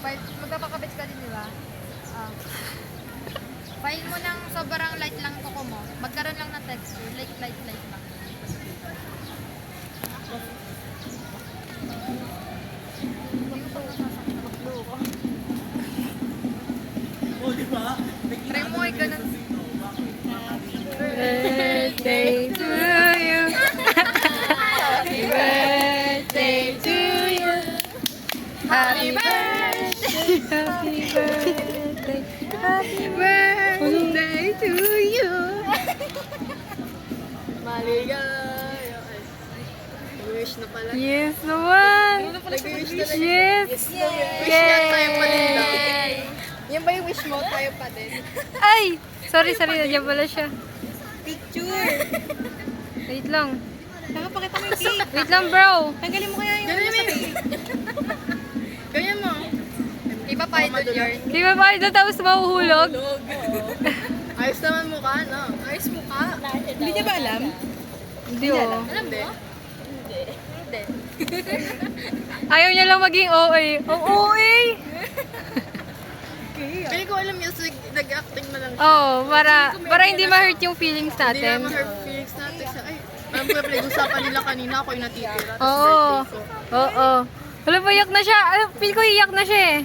Magpapakabit ka din, di ba? Ah. File mo ng sobrang light lang kuko mo. Magkaroon lang ng texture. Light lang. Oh, di ba? Try mo ay ganun. Birthday to you. Happy birthday to you. Happy birthday. Happy birthday. Happy birthday to you. Maligaya. Nag-wish na pala. Yes naman. Nag-wish na lang. Yes. Wish na tayo pa din daw. Yan ba yung wish mo? Tayo pa din. Ay! Sorry, nandiyan pala siya. Picture! Wait lang. Nakapakita mo yung cake. Wait lang, bro. Tanggalin mo kaya yung ano sa cake. Ganyan mo. Iba pa ito, Jar. Di ba ba ito tapos mahuhulog? Ayos naman mukha, no? Ayos mukha. Hindi niya ba alam? Hindi oh. Alam mo? Hindi. Ayaw niya lang maging OA. Ang OA! Hindi ko alam yung nag-acting na lang. Oh, para hindi ma-hurt yung feelings Hindi natin. naman her feelings natin. Ay, alam ko yung pinag-usapan nila kanina, ako yung natitira. Tapos Oo. birthday ko. Oo. Wala pa, iyak na siya. Feel ko iyak na siya eh.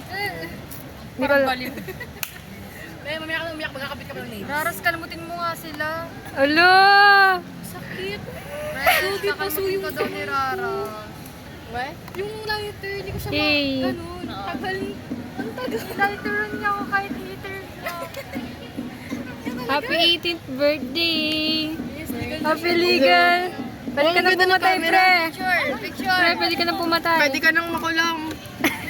Hindi ko alam. May mamaya ka nang umiyak, magkakabit ka pa ng nails. Raras, kalamutin mo nga sila. Alo! Sakit. Sugi pa suyo ka daw ni Raras. What? Yung lighter, hindi ko siya Hey. ganun. Tagal. Ang tagal. Lighter niya ako kahit heater niya. Happy 18th birthday! Happy legal! Pwede ka nang pumatay, pre! Picture. Pre, pwede ka nang pumatay. Pwede ka nang makulong.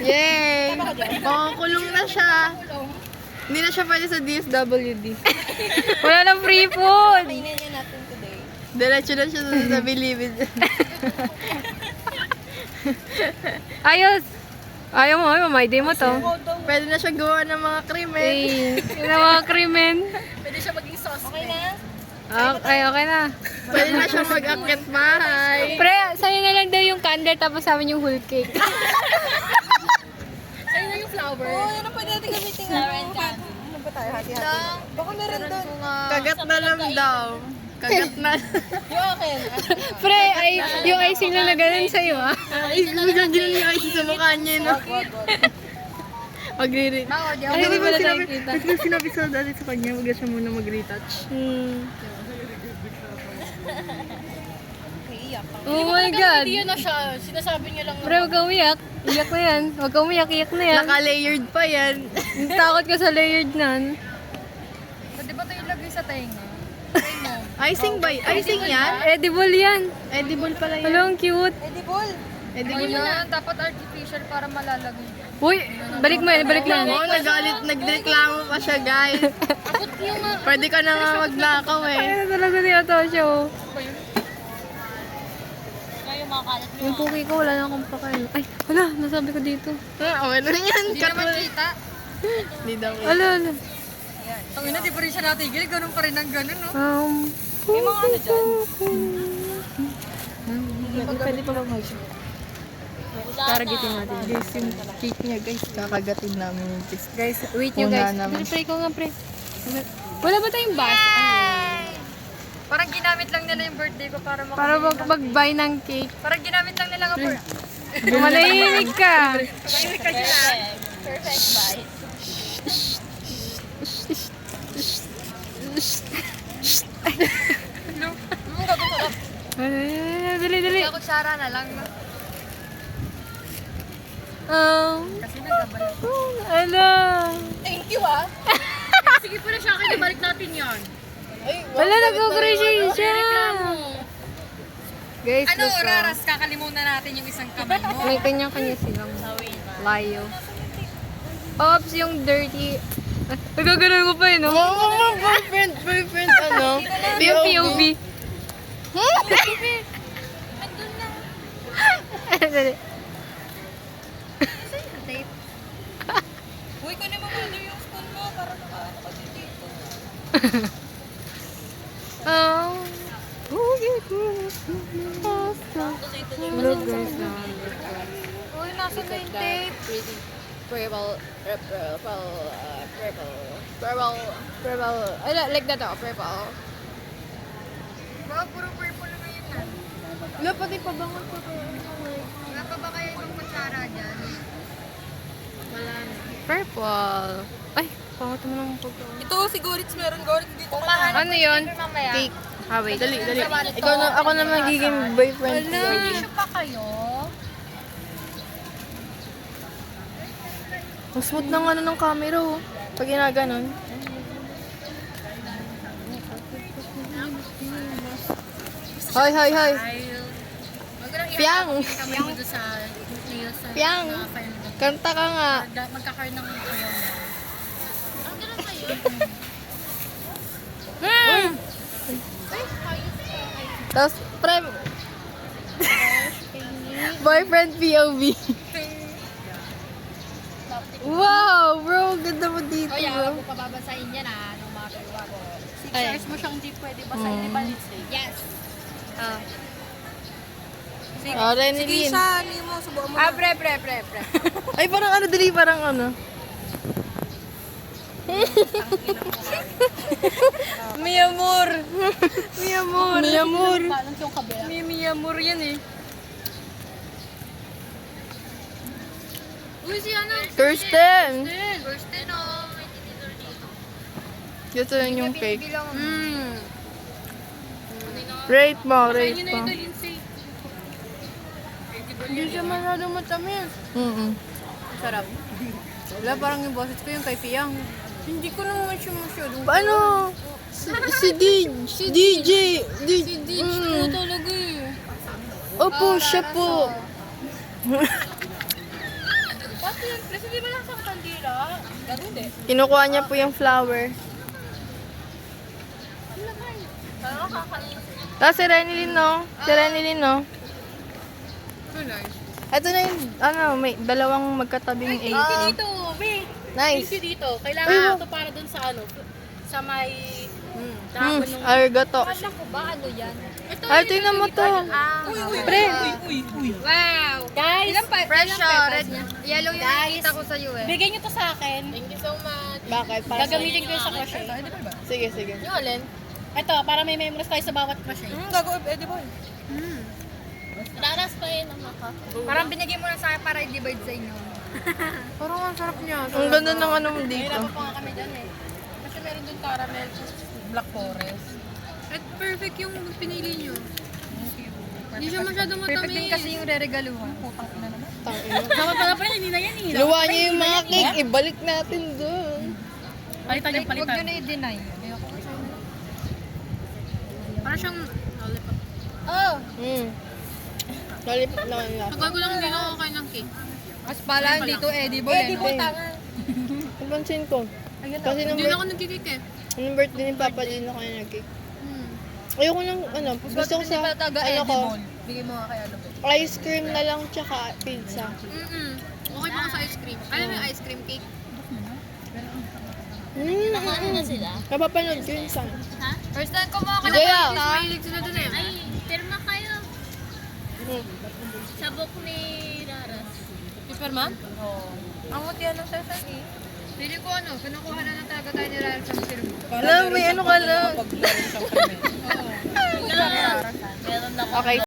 Yay! Makakulong na siya. Hindi na siya pwede sa DSWD. Wala nang free food! Diretso na siya sa Bilibid. Ayos! Ayaw mo, may day mo to. Pwede na siya gawa ng mga krimen. Eh, yun ang mga krimen. Pwede siya maging suspect. Okay na? Okay na. Pwede na siya mag-akyat bahay. Pre, sa'yo na lang daw yung candle tapos sa amin yung whole cake. Sa'yo na yung flower. Oo, yan ang pwede natin gamitin. Flower and candle. Ano ba tayo? Hati-hati. Baka meron doon. Kagat na lang daw. Kagat na. Yung akin. Pre, ay, yung icing na ganun sa'yo ah. Ay, biglang gano'n yung ice sa mukha niya, no? Mag-re-retouch. Ay, hindi pala nakikita. Sinabi sa dati sa kanya, wag na siya muna mag-retouch. Oh my God. Hindi na siya. Sinasabi niya lang. Pre, huwag kang umiyak. Iyak na yan. Huwag kang umiyak, iyak na yan. Naka-layered pa yan. Takot ka sa layered nan. Pwede ba ito ilagay sa tenga? Icing ba? Icing yan? Edible yan. Edible pala yan. Hello, ang cute. Edible Ayun, dapat artificial para malalagay. Uy, balik mo yan, balik mo yan. Oo, nagreklamo pa siya, guys. Pwede ka na nga magnakaw eh. Ay, talaga ni Atasha oh. Yung puki ko, wala na akong pakain. Ay, wala, nasabi ko dito. Okay na yan. Hindi naman kita. Hindi daw. Ala. Tangina, di pa rin siya natigil. Ganun pa rin ang ganun, no? May mga ano dyan? Pwede pa bang mag targetin natin. Guys, yung cake niya, guys. Kakagatin namin yung cake. Guys, wait nyo Una guys. naman. Pre ko nga, pre. Wala ba tayong bus? Parang ginamit lang nila yung birthday ko para Para mag-buy ng cake. Parang ginamit lang nila nga for... Manahimik ka. Dali, dali. Kaya kutsara na lang. No? Kasi nagkabalik. Ala. Thank you, ah. Sige po na siya akin, ibalik natin yan. Ay, Wala, nag-appreciate siya. Guys, Ano, gusto. Raras, kakalimutan natin yung isang kamay mo. May kanya-kanya silang layo. Ops, yung dirty. Nagagano'n ko pa eh, no? boyfriend, ano? Yung POV. Dali. Uy, kunin mo muna yung spoon mo para nakaano ka dito. Look, guys, na. Uy, nasa na yung tape. Purple. I like that, purple. Baka puro purple naman yun na. Wala, pati pabangon ko. Wala pa ba kayo ibang kutsara dyan? Wala na. Purple. Ay, pangat mo ng pagkaon. Ito, si Goritz meron. Goritz dito. Ano yun? Mamaya. Cake. Ah, wait. Dali. Ikaw Ako na magiging boyfriend. May tissue pa kayo? Ang smooth ng ano ng camera, oh. Pag ginaganon. Hoy. Piang! Kami mo doon sa nails. Piang! Kanta ka nga. Magkakaroon ng ayaw na. Ang ganun ba yun? Tapos, boyfriend POV. Wow, bro. Ganda mo dito, O yan, bro. huwag mo pababasahin yan nung mga kaluwa ko. Ay. Size mo siyang di pwede basahin ni Balitse. Yes. Ah. Oh, Renilyn. Isa, ano mo, subukan mo. Pre. Ay, parang ano, dali, parang ano. Mi amor. Paano yung kabila? Mi amor yan eh. Uy, si ano? Kirsten. Kirsten, oh. May tinidor dito. Gusto yun yung cake. Bilang. Rate mo. Hindi siya masyadong matamis. Sarap. Wala, parang yung boses ko yung kay Piang. Hindi ko naman siya masyadong... Paano? Si DJ. Ano talaga eh. Opo, siya po. Pati yun, kasi di ba lang sa kandila? Ganun din. Kinukuha niya po yung flower. Parang kakain. Tapos si Renilyn, no? Ito na yung, may dalawang magkatabing A. Dito, be. Nice. Dito. Kailangan ito para dun sa sa may dahon ng... Arigato. Alam ko ba ano yan? Ay, tingnan mo to. Pre. Wow! Guys, fresh red. Yellow yung nakikita ko sa iyo eh. Bigay niyo to sa akin. Thank you so much. Bakit? Gagamitin ko yun sa crochet. Sige. Yung alin? Ito, para may memories tayo sa bawat crochet. Gago, edible. Daras pa yun ang maka. Parang binigay mo na sa akin para i-divide sa inyo. Parang ang sarap niya. Ang ganda ng ano mo dito. Hirapan pa nga kami dyan eh. Kasi meron dun caramel, black forest. At perfect yung pinili nyo. Hindi siya masyadong matamis. Perfect din kasi yung re-regaluhan. Dapat pala pala, hindi na yan eh. Luwa niyo yung mga cake, ibalik natin doon. Palitan yung Huwag palitan. nyo na i-deny. Parang siyang lollipop. Oh! Lollipop naman lang. Nagbago lang hindi ako kain ng cake. Mas pala, hindi to edible eh. Edible, tanga. Napansin ko. Kasi nung, Hindi na ako nagkikik eh. nung birthday ni Papa, din ako yung nag-cake. Ayoko ng, gusto ko sa, ko, Bigay mo nga kay ano ba? ice cream na lang tsaka pizza. Okay pa ako sa ice cream. Alam mo yung ice cream cake? Nakano na sila? Napapanood ko yun sa. First time kumuha ko Jaya. Mahilig sila dun eh. Ay, pirma kayo. Sabok ni Raras. Superman? Oo. Ang mutihan ng sasang eh. Pili ko kinukuha na ng talaga tayo ni Ryan sa sirmo. Alam, may ano ka lang. Meron ako. Okay.